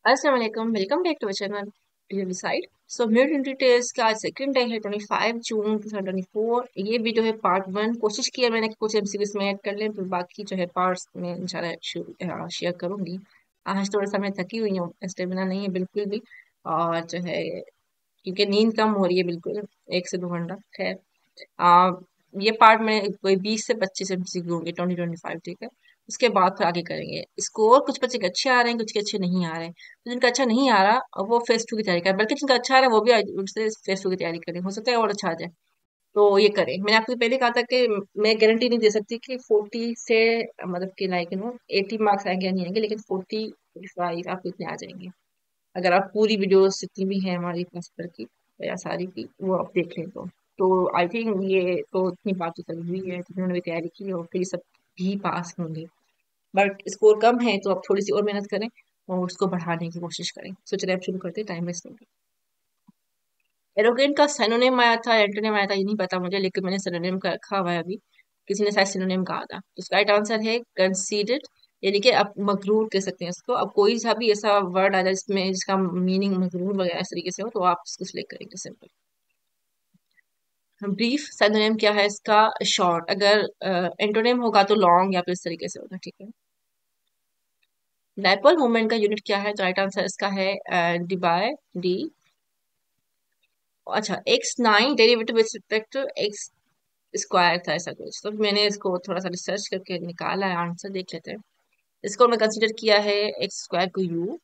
अस्सलाम वालेकुम, welcome back to channel side. So mid details का आज सेकंड डे है 25 जून 2024। ये वीडियो है पार्ट वन। कोशिश की है मैंने कि कुछ एमसीक्यूज में ऐड कर लें, फिर बाकी जो है पार्ट्स में इंशाल्लाह शेयर करूंगी। आज थोड़ा सा मैं थकी हुई हूँ, स्टेमिना नहीं है बिल्कुल भी। और जो है क्योंकि नींद कम हो रही है बिल्कुल, 1 से 2 घंटा। खैर, आ, ये पार्ट में कोई 20 से 25 एमसीक्यू होंगे 2025, ठीक है। उसके बाद फिर आगे करेंगे। स्कोर कुछ बच्चे के अच्छे आ रहे हैं, कुछ के अच्छे नहीं आ रहे हैं। तो जिनका अच्छा नहीं आ रहा वो फेस टू की तैयारी करें, बल्कि जिनका अच्छा आ रहा है वो भी उससे फेस टू की तैयारी करें, हो सकता है और अच्छा आ जाए। तो ये करें। मैंने आपको पहले कहा था कि मैं गारंटी नहीं दे सकती कि 40 से मतलब कि लाइक 80 मार्क्स आएंगे या नहीं आएंगे, लेकिन 45 आपको इतने आ जाएंगे अगर आप पूरी वीडियोस जितनी भी है हमारी क्लास पर की या सारी की वो आप देख लें तो आई थिंक ये तो इतनी बात तो चल हुई है, जिन्होंने भी तैयारी की और फिर सब भी पास होंगे। बट स्कोर कम है तो आप थोड़ी सी और मेहनत करें और उसको बढ़ाने की कोशिश करें। सो चलिए आप शुरू करते हैं, टाइम वेस्ट नहीं। एरोगेंट का सिनोनिम आया था, एंटोनिम आया था, ये नहीं पता मुझे, लेकिन मैंने सिनोनिम का रखा हुआ है अभी। किसी ने शायद सिनोनिम कहा था, तो इसका राइट आंसर है कंसीडर्ड। यानी कि आप मगरूर कह सकते हैं इसको। अब कोई सा भी ऐसा वर्ड आ जाए जिसमें जिसका मीनिंग मगरूर वगैरह इस तरीके से हो तो आप इसको सिलेक्ट करेंगे, सिंपल। ब्रीफ सिनोनिम क्या है इसका? शॉर्ट। अगर एंटोनिम होगा तो लॉन्ग या फिर इस तरीके से होगा, ठीक है। डायपोल मोमेंट का यूनिट क्या है? तो राइट आंसर इसका है डी बाय डी। अच्छा, x9 derivative with respect to x square था ऐसा कुछ, तो मैंने इसको थोड़ा सा रिसर्च करके निकाला है, आंसर देख लेते हैं। इसको मैं कंसीडर किया है एक्स स्क्वायर को u,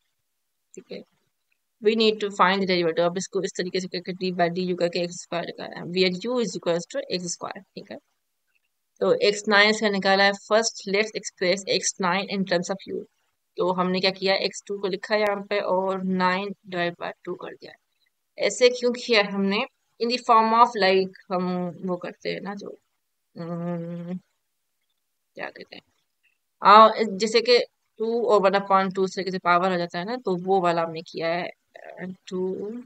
ठीक है। We need to find the derivative. अब इसको इस तरीके से करके डी बाई डी यू करके एक्स स्क्वायर लगाया है, we u is equal to x square, ठीक है। तो x9 से निकाला है। First let's express x9 in terms of u। तो हमने क्या किया, x2 को लिखा है यहाँ पे और 9 डिवाइड बाय 2 कर दिया है। ऐसे क्यों किया है हमने? In the form of like हम वो करते हैं ना जो क्या कहते हैं, जैसे कि 2/2 से कैसे पावर हो जाता है ना, तो वो वाला हमने किया है। 2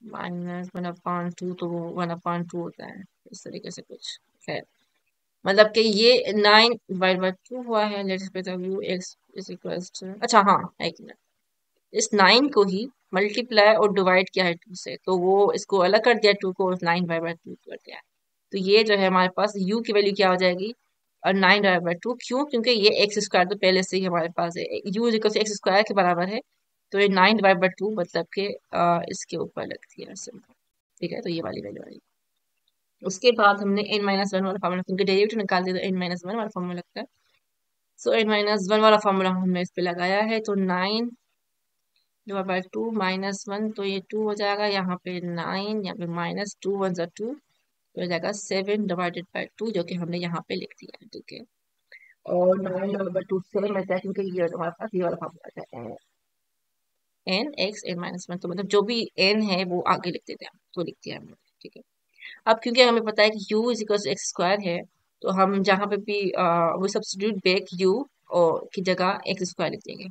- 1/2 तो वो 1/2 होता है, इस तरीके से कुछ। खैर, मतलब कि ये 9/2 हुआ है। Let's view x is equals to, अच्छा हाँ, एक मिनट। इस 9 को ही मल्टीप्लाई और डिवाइड किया है 2 से, तो वो इसको अलग कर दिया, 2 को 9/2 कर दिया है। तो ये जो है हमारे पास u की वैल्यू क्या हो जाएगी? और 9/2। क्यों? क्योंकि ये एक्स स्क्वायर तो पहले से ही हमारे पास है, u is equal to x square के बराबर है। तो ये 9/2 मतलब के इसके ऊपर लगती है, सिंपल। ठीक है, तो ये वाली वैल्यू आई। उसके बाद हमने n-1 वाला फार्मूला, क्योंकि डेरिवेटिव निकाल दिया तो n-1 वाला फार्मूला लगता है। सो n-1 वाला फार्मूला हमने इस पे लगाया है, तो 9/2 -1, तो ये 2 हो जाएगा यहाँ पे 9, यहाँ पे -2 1 2, तो हो जाएगा 7/2, जो कि हमने यहाँ पे लिख दिया है, ठीक है। और 9/2 7 में से, क्योंकि ये हमारे पास ये वाला फार्मूला था, n x n-1, तो मतलब जो भी n है वो आगे लिख देते हैं, तो लिख दिया हमने, ठीक है। अब क्योंकि हमें पता है कि u is equal to x square है, तो हम जहाँ पे भी वो सब्स्टिट्यूट बैक u और की जगह एक्स स्क्वायर लिख देंगे।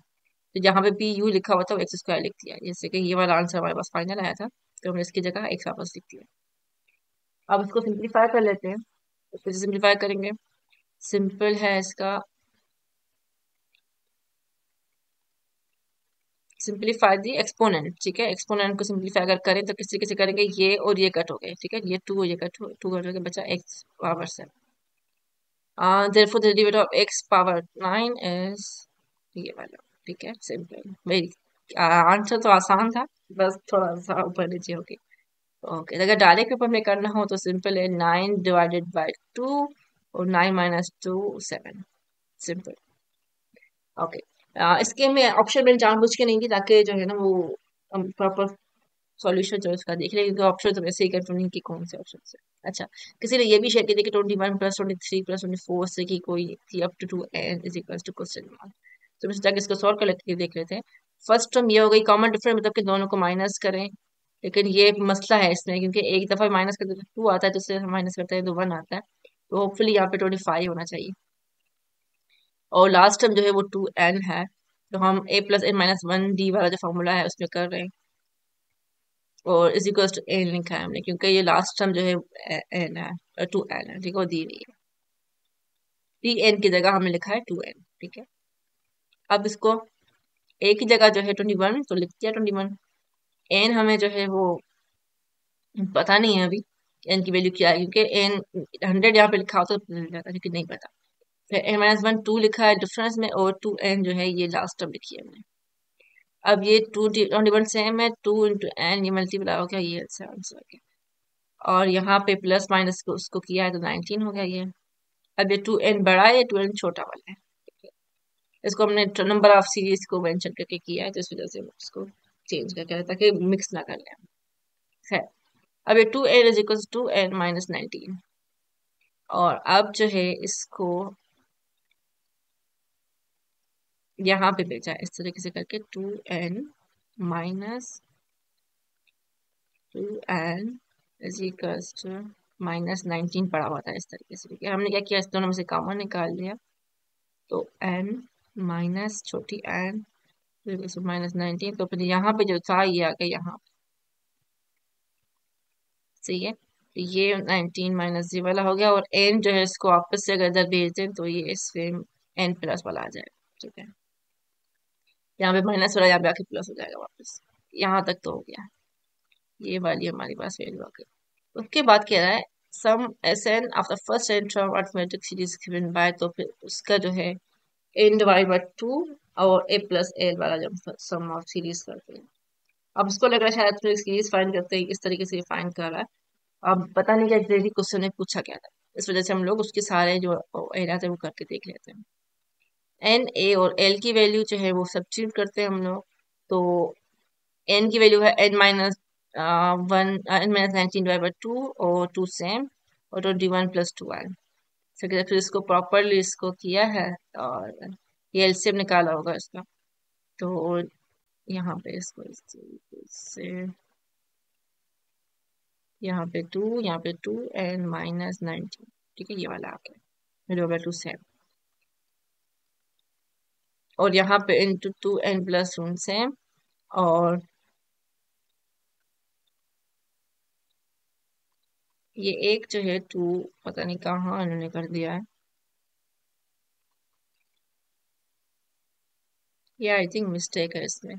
तो जहाँ पे भी u लिखा हुआ था वो एक्स स्क्वायर लिख दिया, जैसे कि ये वाला आंसर हमारे पास फाइनल आया था, तो हमने इसकी जगह एक्स वापस लिख दिया। अब इसको सिंप्लीफाई कर लेते हैं। इसको सिंप्लीफाई करेंगे, सिंपल है इसका। सिंप्लीफाई दी एक्सपोनेंट, ठीक है। एक्सपोनेंट को सिंप्लीफाई अगर करें तो किस तरीके से करेंगे, ये और ये कट हो गए, ठीक है। ये 2 और ये कट हो, 2 कट हो गया, बचा x power 7। therefore the derivative of x power 9 is ये वाला, ठीक है। सिंपल, वेरी आंसर तो आसान था, बस थोड़ा सा ऊपर नीचे हो गया। ओके, अगर डायरेक्ट पेपर में करना हो तो सिंपल है, 9/2 और 9 - 2 7, सिंपल। ओके, इसके में ऑप्शन मैंने जानबूझ के नहीं दी ताकि जो है ना वो हम प्रॉपर सॉल्यूशन जो है उसका देख लें, क्योंकि ऑप्शन तो वैसे ही कंफर्म नहीं कि कौन से ऑप्शन से। अच्छा, किसी ने ये भी शेयर किया कि 21 + 23 + 24 से की कोई थी up to 2n is equal to question mark. तो मैं सोचा कि इसको सॉल्व कर लेते देख लेते हैं। फर्स्ट टर्म ये हो गई कॉमन डिफरेंस, मतलब कि दोनों को माइनस करें। लेकिन ये एक मसला है इसमें, क्योंकि एक दफा माइनस करते तो 2 आता है, दूसरे माइनस करते हैं तो 1 आता है। तो होपफुली यहाँ पे 25 होना चाहिए। और लास्ट टर्म जो है वो 2n है, तो हम a + n-1 d वाला जो फॉर्मूला है उसमें कर रहे हैं। और इज इक्वल टू एन लिखा है हमने, क्योंकि ये लास्ट टर्म जो है एन है, 2n है, ठीक है, वो दी नहीं है। टी एन की जगह हमने लिखा है 2n, ठीक है। अब इसको एक ही जगह जो है 21 तो लिख दिया 21। एन हमें जो है वो पता नहीं है अभी एन की वैल्यू क्या है, क्योंकि एन 100 यहाँ पे लिखा होता तो मिल जाता, लेकिन नहीं पता। फिर एन माइनस वन 2 लिखा है डिफरेंस में, और 2n जो है ये लास्ट टर्म लिखी है हमने। अब ये 21 सेम है, 2 इंटू एन ये मल्टीप्लाई हो गया, ये आंसर हो गया। और यहाँ पे प्लस माइनस को उसको किया है तो 19 हो गया ये। अब ये 2n बड़ा है, 2n छोटा वाला है। इसको हमने नंबर ऑफ सीरीज को मेंशन करके किया है, तो इस वजह से उसको चेंज करके ताकि मिक्स ना कर लें। खैर, अब ये 2n is equal to n minus 19। और अब जो है इसको यहाँ पे भेजा है इस तरीके से करके 2n minus 2n is equal to minus 19 पड़ा हुआ था इस तरीके से। ठीक है, हमने क्या किया, इस दोनों में से कॉमन निकाल लिया, तो n माइनस छोटी n माइनस 19, तो फिर यहाँ पे जो था ये आ गया यहाँ। सही है, तो ये 19 माइनस ये वाला हो गया, और n जो है इसको वापस से अगर इधर भेज दें तो ये इसमें n प्लस वाला आ जाएगा। ठीक है, यहाँ पे माइनस वाला यहाँ पे आके प्लस हो जाएगा वापस। यहाँ तक तो हो गया, ये वाली हमारे पास वैल्यू आ गई। उसके बाद कह रहा है sum S N of the first N term arithmetic series given by, तो फिर उसका जो है n डिवाइड बाय 2 और a प्लस एल वाला जब सम ऑफ सीरीज करते हैं। अब उसको लग रहा है शायद फिर सीरीज फाइंड करते हैं, इस तरीके से फाइंड कर रहा है। अब पता नहीं क्या एग्जैक्टली क्वेश्चन ने पूछा क्या था, इस वजह से हम लोग उसके सारे जो एरिया थे वो करके देख लेते हैं। एन ए और एल की वैल्यू जो है वो सब्स्टिट्यूट करते हैं हम लोग। तो एन की वैल्यू है n minus one, n minus 19 divide by 2 और 2 सेम, और 21 प्लस 2n। फिर इसको प्रॉपरली इसको किया है, और ये एलसीएम निकाला होगा इसका। तो यहाँ पे इसको इस तरीके से, यहाँ पे 2 एन माइनस 19। ठीक है, ये वाला आ गया डिवाइड बाई 2 सेम, और यहाँ पे इंटू 2n प्लस 1 सेम, और ये एक जो है 2 पता नहीं कहाँ इन्होंने कर दिया है, ये आई थिंक मिस्टेक है इसमें।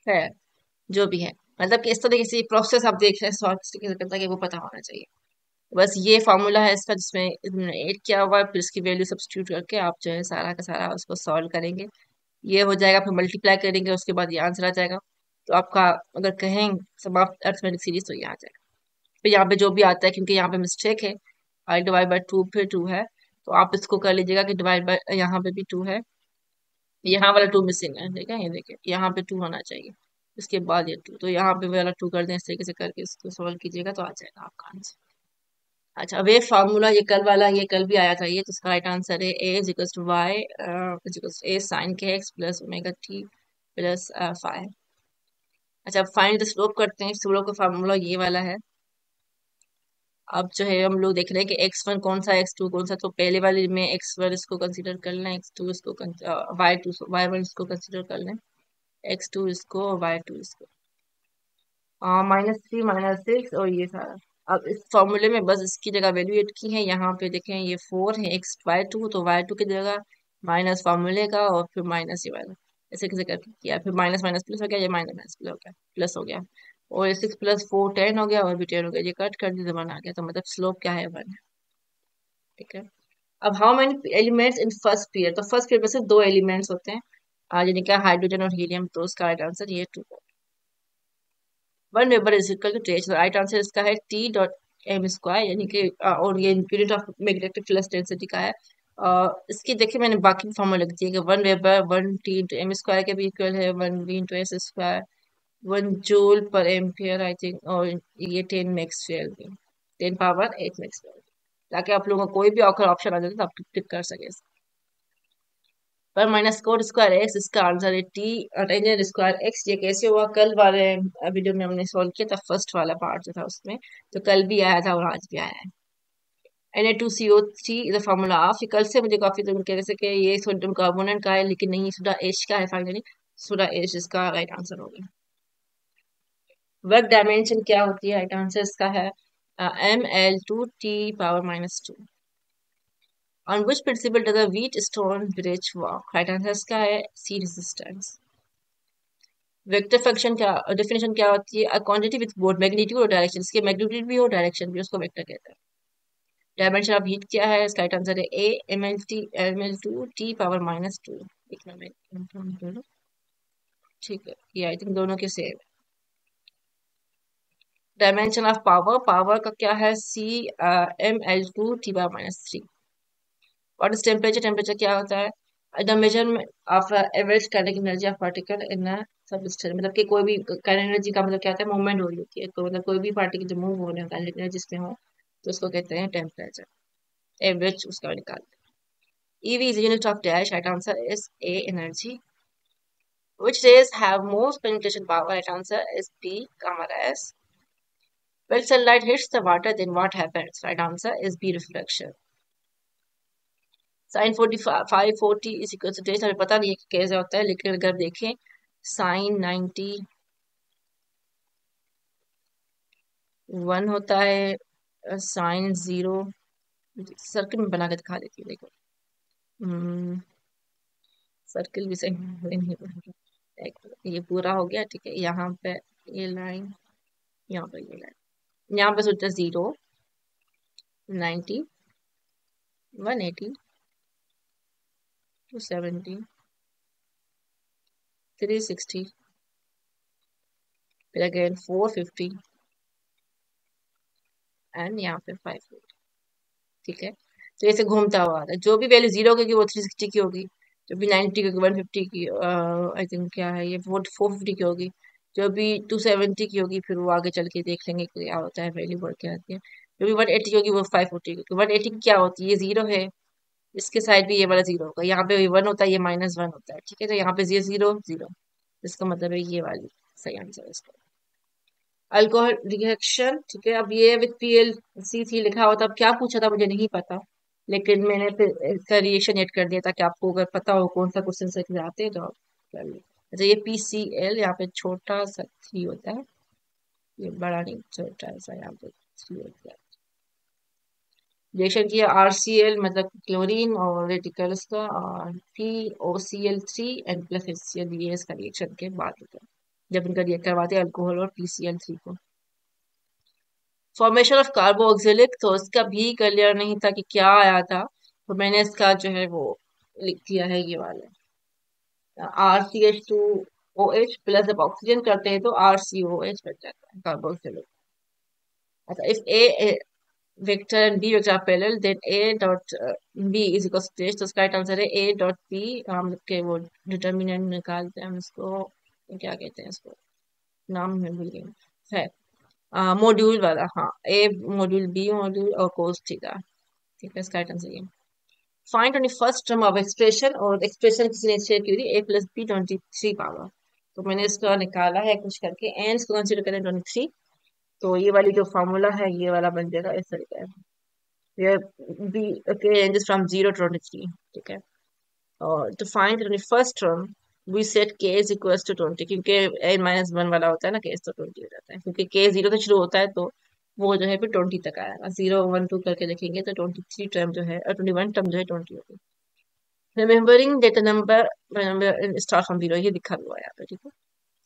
है, जो भी है, मतलब कि इस तरीके से प्रोसेस आप देख रहे हैं सॉल्व किस तरीके से करता है कि वो पता होना चाहिए। बस ये फॉर्मूला है इसका जिसमें इन्होंने ऐड किया हुआ है, फिर इसकी वैल्यू सब्स्टिट्यूट करके आप जो है सारा का सारा उसको सॉल्व करेंगे, ये हो जाएगा। फिर मल्टीप्लाई करेंगे, उसके बाद ये आंसर आ जाएगा। तो आपका अगर कहें समाप्त अर्थमेटिक सीरीज तो ये आ जाएगा। फिर यहाँ पे जो भी आता है, क्योंकि यहाँ पे मिस्टेक है, आई डिवाइड बाई 2 फिर 2 है, तो आप इसको कर लीजिएगा कि डिवाइड बाय, यहाँ पे भी 2 है, यहाँ वाला 2 मिसिंग है। ठीक है, ये देखिए यहाँ पे 2 होना चाहिए, उसके बाद ये 2, तो यहाँ पे वाला 2 कर दें, इस तरीके से करके इसको सॉल्व कीजिएगा तो आ जाएगा आपका आंसर। अच्छा, अब ये फार्मूला ये कल वाला ये कल भी आया था, ये तो इसका राइट आंसर है A is equal to Y is equal to A sine के X plus omega T plus 5। अच्छा, अब फाइंड द स्लोप करते हैं। स्लोप का फार्मूला ये वाला है। अब जो है हम लोग देख रहे हैं कि x1 कौन सा, x2 कौन सा, तो पहले वाले में x1 इसको कंसीडर कर लें, x2 इसको y1 इसको कंसीडर कर लें, x2 इसको और y2 इसको, -3 -6 और ये सारा। अब इस फॉर्मूले में बस इसकी जगह वैल्यू एड की है, यहाँ पे देखें ये 4 है, x y2 तो y2 की जगह माइनस फॉर्मूले का और फिर माइनस ये वाला, ऐसे कैसे करके किया, फिर माइनस माइनस प्लस हो गया, ये माइनस माइनस प्लस हो गया, प्लस हो गया, और ये 6 प्लस 4 10 हो गया, और भी 10 हो गया, ये कट कर दी तो 1 आ गया, तो मतलब स्लोप क्या है 1। ठीक है, अब how many elements in first pair, तो फर्स्ट पेयर में सिर्फ 2 एलिमेंट्स होते हैं, यानी क्या हाइड्रोजन और हीलियम, तो उसका राइट आंसर ये 2। 1 weber is equal to t h, right answer इसका है टी डॉट एम स्क्वायर, यानी कि और ये unit of magnetic flux density का है। इसकी देखिए मैंने बाकी फॉर्मूला लिख दिया कि 1 weber 1 t into m square के भी इक्वल है 1 v into s square, 1 joule पर एम्पियर आई थिंक, और ये 10 मैक्सवेल भी, 10 पावर 8 मैक्सवेल, ताकि आप लोगों को कोई भी अगर ऑप्शन आ जाए तो आप टिक कर सके। पर माइनस कोड स्क्वायर एक्स, इसका आंसर है टी टेंजेंट स्क्वायर एक्स। ये कैसे हुआ, कल वाले वीडियो में हमने सॉल्व किया था, फर्स्ट वाला पार्ट जो था उसमें, तो कल भी आया था और आज भी आया है। Na2CO3 is the formula of, कल से मुझे काफी दिन कह रहे थे कि ये सोडियम कार्बोनेट का है, लेकिन नहीं, सोडा एच का है फाइनली, सोडा एच इसका राइट आंसर होगा। वर्क डायमेंशन क्या होती है, राइट आंसर इसका है ml2 t power -2। On which principle does a wheat stone bridge work? Right answer इसका है सी रेजिस्टेंस। वेक्टर फंक्शन क्या डेफिनेशन क्या होती है? A quantity with both magnitude और डायरेक्शन, इसके मैग्नीट्यूड भी हो डायरेक्शन भी, उसको वेक्टर कहते हैं। डायमेंशन ऑफ हीट क्या है? इसका राइट आंसर है ए ml2 t पावर -2। इतना में ठीक है, ये आई थिंक दोनों के same. Dimension of power, power का क्या है? सी ml2 t power -3। What is temperature? Temperature क्या होता है? The measurement of average kinetic energy of particle in a substance, मतलब कि कोई भी काइनेटिक एनर्जी का मतलब क्या होता है? मूवमेंट हो रही होती है, तो मतलब कोई भी पार्टिकल जो मूव हो रहे हो काइनेटिक एनर्जी जिसमें हो, तो उसको कहते हैं टेम्परेचर। एवरेज उसका निकालते हैं। EV is unit of dash. Right answer is A, energy. Which rays have most penetration power? Right answer is B, gamma rays. When sunlight hits the water, then what happens? Right answer is B, reflection. Sin 45 40 is equal to dash, हमें पता नहीं है कि कैसे होता है, लेकिन अगर देखें sin 90 1 होता है, sin 0 सर्किल में बना के दिखा देती हूँ, देखो सर्किल भी सही नहीं बन रहा। ये पूरा हो गया, ठीक है। यहाँ पे ये लाइन, यहाँ पे ये लाइन, यहाँ पे सोचा 0 90 180 270 360 फिर अगेन 450 एंड यहाँ पे 540, ठीक है। तो ऐसे घूमता हुआ आता है, जो भी वैल्यू 0 की वो 360 की होगी, जो भी 90 की 150 की, आई थिंक क्या है ये 450 की होगी, जो भी 270 की होगी, फिर वो आगे चल के देख लेंगे कि क्या होता है, वैल्यू बढ़ के आती है। जो भी 180 की होगी वो 540 की। 180 की क्या होती है? ये 0 है, इसके साइड भी ये वाला 0 होगा, यहाँ पे 1 होता है, ये -1 होता है, ठीक है। तो यहाँ पे 0 0, इसका मतलब है ये वाली सही आंसर है इसका। अल्कोहल रिएक्शन, ठीक है। अब ये विथ PlCC लिखा हुआ था, अब क्या पूछा था मुझे नहीं पता, लेकिन मैंने फिर इसका रिएक्शन ऐड कर दिया ताकि आपको अगर पता हो कौन सा क्वेश्चन से आते हैं तो आप कर लो। अच्छा, ये PCl यहाँ पे छोटा सा 3 होता है, ये बड़ा नहीं, छोटा सा यहाँ पे 3 होता है। रिएक्शन किया RCl मतलब क्लोरीन और रेडिकल्स का, और POCl3 एंड प्लस HCl, ये इसका रिएक्शन के बाद होता है जब इनका रिएक्ट करवाते हैं अल्कोहल और PCl3 को। फॉर्मेशन ऑफ कार्बोक्सिलिक, तो इसका भी क्लियर नहीं था कि क्या आया था, तो मैंने इसका जो है वो लिख दिया है ये वाला RCH2OH प्लस, जब ऑक्सीजन करते हैं तो RCOH बन जाता है कार्बोक्सिलिक। अच्छा, if a vector and b vector are parallel then A dot B is equal to H, तो इसका राइट आंसर है A डॉट B। हम लोग के वो डिटर्मिनेंट निकालते हैं, हम इसको क्या कहते हैं, इसको नाम में भूल गई है, मॉड्यूल वाला, हाँ, ए मॉड्यूल बी मॉड्यूल और कोस थीटा, ठीक है। इसका आइटम सही है। Find twenty first term of expression, और एक्सप्रेशन किसी ने शेयर की थी A+B 23 पावर, तो मैंने इसका निकाला है कुछ करके, एन इसको कंसिडर करें 23, तो ये वाली जो फॉर्मूला है ये वाला बन जाएगा इस तरीके से, ये बी के रेंजेस फ्रॉम 0 to 23, ठीक है। और to find twenty first term we set k is equal to 20, क्योंकि n-1 वाला होता है ना केस, तो 20 हो जाता है, क्योंकि के 0 से शुरू होता है, तो वो जो है फिर 20 तक आएगा। 0 1 2 करके देखेंगे तो 23 टर्म जो है, और 21 टर्म जो है 20 होगी। Remembering data number start from 0, ये दिखा हुआ है यहाँ पे, ठीक है।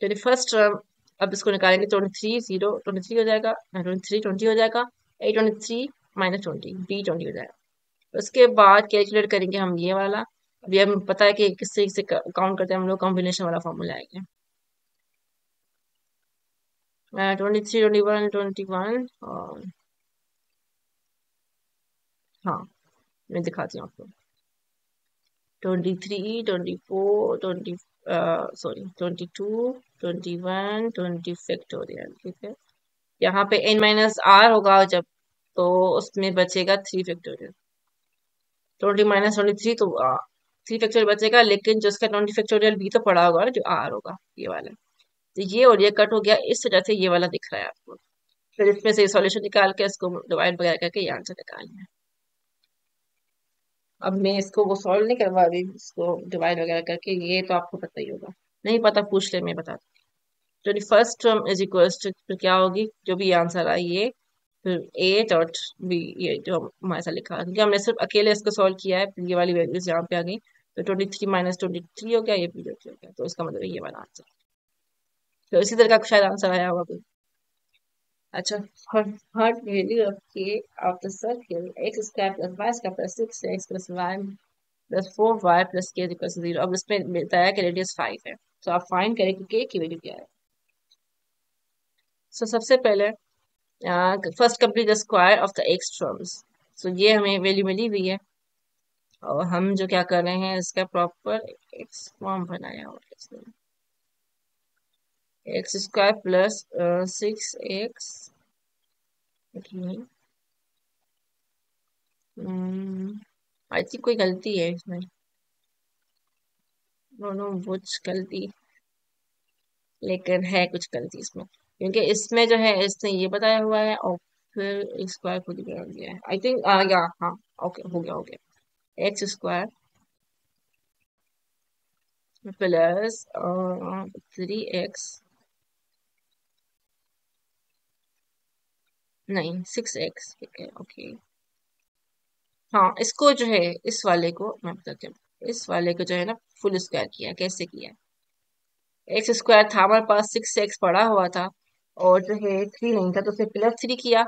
21st टर्म, अब इसको निकालेंगे, 23 0 23 हो जाएगा, 23 20 हो जाएगा, A 23 -20 B 20 हो जाएगा। उसके बाद कैलकुलेट करेंगे हम ये वाला, अभी हमें पता है कि किससे किससे काउंट करते हैं हम लोग, कॉम्बिनेशन वाला फॉर्मूला आएगा। 23 21 21 और हाँ, मैं दिखाती हूँ आपको। 23 24 20 सॉरी 22 21 20 फैक्टोरियल, ठीक है। यहाँ पे n-r होगा जब, तो उसमें बचेगा 3 फैक्टोरियल, 20 -23, तो 3 फैक्टोरियल बचेगा, लेकिन जो उसका 20 फैक्टोरियल भी तो पड़ा होगा ना, जो r होगा ये वाला, तो ये और ये कट हो गया, इस वजह से ये वाला दिख रहा है आपको। फिर इसमें से सॉल्यूशन निकाल के इसको डिवाइड वगैरह करके ये आंसर निकालना है। अब मैं इसको वो सॉल्व नहीं करवा रही, इसको डिवाइड वगैरह करके, ये तो आपको पता ही होगा, नहीं पता पूछ ले, मैं बता दूँ। 21st term is equal to क्या होगी, जो भी आंसर आए ये फिर 8 और बी, ये जो हमारे साथ लिखा है क्योंकि हमने सिर्फ अकेले इसको सॉल्व किया है, फिर ये वाली वैल्यूज यहाँ पे आ गई, तो 23 माइनस 23 हो गया, ये भी 23 हो गया, तो इसका मतलब ये वाला आंसर। तो इसी तरह का शायद आंसर आया होगा कोई। अच्छा, हर value of k of the circle x square plus y square plus 6x plus y plus 4y plus k equal to 0। अब इसमें बताया कि रेडियस 5 है, तो आप फाइंड करें कि के की वैल्यू क्या है। सो सबसे पहले first complete the square of the X terms. So ये हमें वैल्यू मिली हुई है, और हम जो क्या कर रहे हैं इसका प्रॉपर एक्स फॉर्म बनाया हुआ है इसमें। X square plus 6x, I think कोई गलती है इसमें, नो नो कुछ गलती, लेकिन है कुछ गलती इसमें, क्योंकि इसमें जो है इसने ये बताया हुआ है और फिर स्क्वायर खुद ही बना दिया है आई थिंक, या हाँ, ओके हो गया एक्स स्क्वायर प्लस 3x, नहीं 6x, ठीक है ओके। हाँ, इसको जो है इस वाले को मैं बताती हूँ, इस वाले को जो है ना फुल स्क्वायर किया, कैसे किया, एक्स स्क्वायर था हमारे पास, 6x पड़ा हुआ था, और जो है 3 नहीं था तो उसे +3 किया,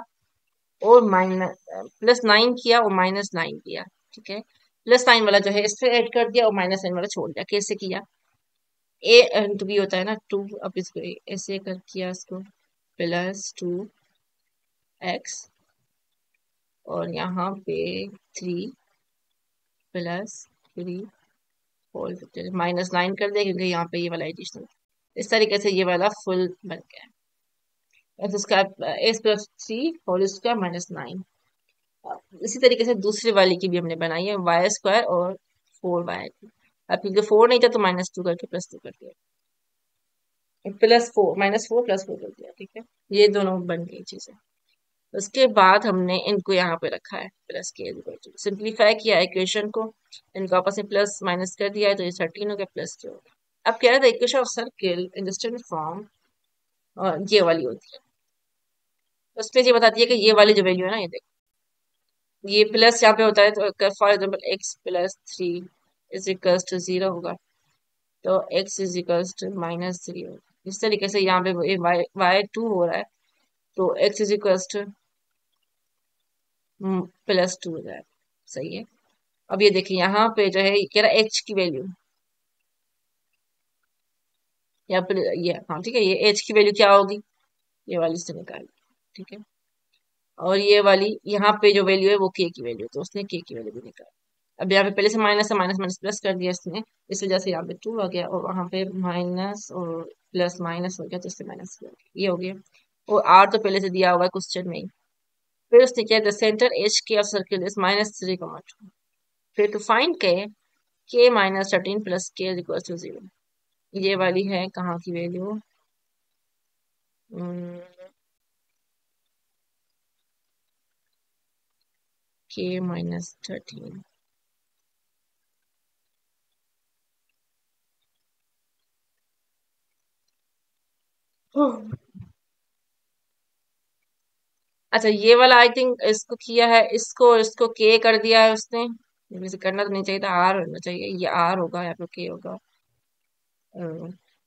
और माइनस +9 किया और -9 किया, ठीक है। +9 वाला जो है इससे ऐड कर दिया और -9 वाला छोड़ दिया, कैसे किया, ए टू बी होता है ना 2, अब इसको ऐसे कर किया इसको, +2x, और यहाँ पे 3 +3 होल -9 कर दिया, क्योंकि यहाँ पे ये वाला एडिशनल, इस तरीके से ये वाला फुल बन गया, x square x+3 whole square -9। इसी तरीके से दूसरी वाली की भी हमने बनाई है, वाई स्क्वायर और 4y। अब क्योंकि 4 नहीं था तो -2 करके +2 कर दिया, +4 -4 +4 कर दिया, ठीक है। ये दोनों बन गई चीजें। उसके बाद हमने इनको यहाँ पे रखा है प्लस के, सिंप्लीफाई किया इक्वेशन को, इनको आपस में प्लस माइनस कर दिया है, तो ये 13 हो गया प्लस 2 हो गया। अब कह रहा था equation of circle in the standard form, और ये वाली होती है, उसमें ये बताती है कि ये वाली जो वैल्यू है ना, ये देखो ये प्लस यहाँ पे होता है, तो for example x+3 is equals to 0 होगा, तो x इज इक्वल्स टू -3 होगा। इस तरीके से यहाँ पे y2 हो रहा है, तो x इज इक्वल्स टू +2 हो जाएगा, सही है। अब ये देखिए यहाँ पे जो है ये कह रहा है h की वैल्यू, या फिर ये हाँ ठीक है, ये h की वैल्यू क्या होगी, ये वाली से निकाली, ठीक है। और ये वाली यहाँ पे जो वैल्यू है वो k की वैल्यू, तो उसने k की वैल्यू भी निकाली। अब यहाँ पे पहले से माइनस से माइनस माइनस प्लस कर दिया इसने, इस वजह से यहाँ पे 2 आ गया, और वहां पे माइनस और प्लस माइनस हो गया, तो इससे माइनस हो गया, ये हो गया। और r तो पहले से दिया हुआ है क्वेश्चन में ही। फिर उसने किया the centre h k of circle is -3,2। फिर to find k -13 plus k is equal to 0। ये वाली है कहाँ की वैल्यू, k -13, अच्छा ये वाला आई थिंक इसको किया है, इसको इसको के कर दिया है उसने, वैसे करना तो नहीं चाहिए था, आर होना चाहिए, ये आर होगा या फिर के होगा,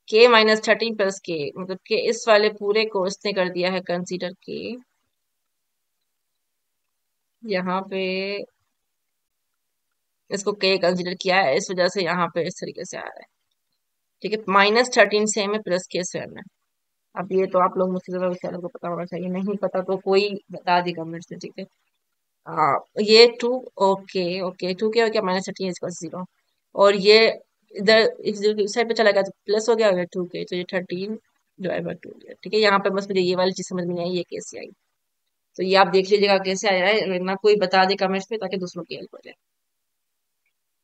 k -13 प्लस के, मतलब के इस वाले पूरे को इसने कर दिया है कंसीडर के, यहाँ पे इसको के कंसीडर किया है, इस वजह से यहाँ पे इस तरीके से आ रहा है, ठीक है। -13 से हमें प्लस के से हमें, अब ये तो आप लोग मुझसे ज्यादा विचारों को पता होना चाहिए, नहीं पता तो कोई बता दी कमेंट्स में, ठीक है। ये 2, ओके ओके 2 क्या हो गया -13 इज 0, और ये इधर इस साइड पे चला गया तो प्लस हो गया, 2 के, तो ये 13/2 हो गया, ठीक है। यहाँ पे बस मुझे ये वाली चीज समझ में नहीं आई, ये कैसे आई, तो ये आप देख लीजिएगा कैसे आया है, ना कोई बता दे कमेंट्स में, ताकि दूसरों की हेल्प हो जाए।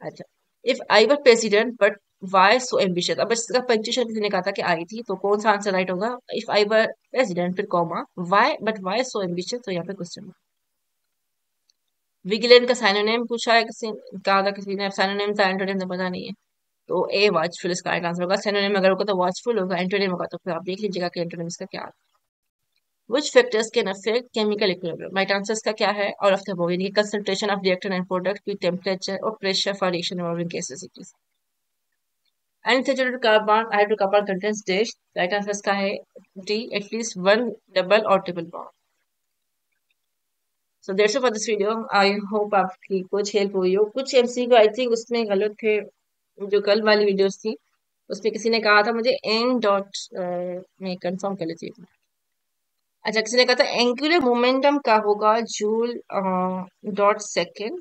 अच्छा, if I were president but y so ambitious, अब इसका पंक्चुएशन किसी ने कहा था कि आई थी, तो कौन सा आंसर राइट होगा, इफ आई वर प्रेसिडेंट फिर comma y, but y so ambitious, तो यहाँ पे क्वेश्चन। विगिलेंट का साइनोनिम पूछा है, किसी कहा था किसी ने, साइनोनिम था एंटोनिम तो पता नहीं है, तो ए वॉचफुल इसका राइट आंसर होगा। सिनोनिम अगर होगा तो वॉचफुल होगा, एंटोनिम होगा तो फिर आप देख लीजिएगा कि एंटोनिम इसका क्या है। Which factors can affect chemical equilibrium? Right answers का क्या है? और ऑफ द अबव, यानी concentration of reactant and product की टेम्परेचर और pressure for reaction involving cases it is. Unsaturated carbon hydrocarbon contains dash. Right answers का है D, at least one double और triple bond. So that's it for this video. I hope आपकी कुछ help हुई हो। कुछ एमसीक्यू आई थिंक उसमें गलत थे, जो कल वाली वीडियोस थी उसमें किसी ने कहा था मुझे एन डॉट में कंफर्म कर लीजिए। अच्छा, किसी ने कहा था एंगुलर मोमेंटम का होगा जूल डॉट सेकेंड।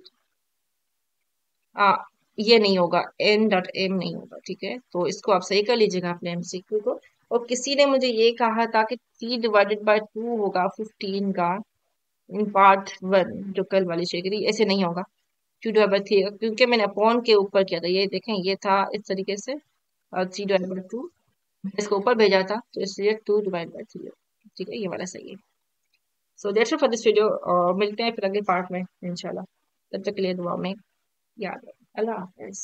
आ, ये नहीं होगा, एन डॉट एम नहीं होगा, ठीक है, तो इसको आप सही कर लीजिएगा अपने एमसीक्यू को। और किसी ने मुझे ये कहा था कि 3/2 होगा 15 का इन पार्ट वन, जो कल वाली शेखरी, ऐसे नहीं होगा। 2/3, क्योंकि मैंने अपॉन के ऊपर किया था, ये देखें, ये था इस तरीके से, और 3/2 इसको ऊपर भेजा था, तो इसलिए 2/3, ठीक है, ये वाला सही है। So that's it for this video, और मिलते हैं फिर अगले पार्ट में इंशाल्लाह। तब तक के लिए दुआ में याद रखें। अल्लाह हाफ़िज़।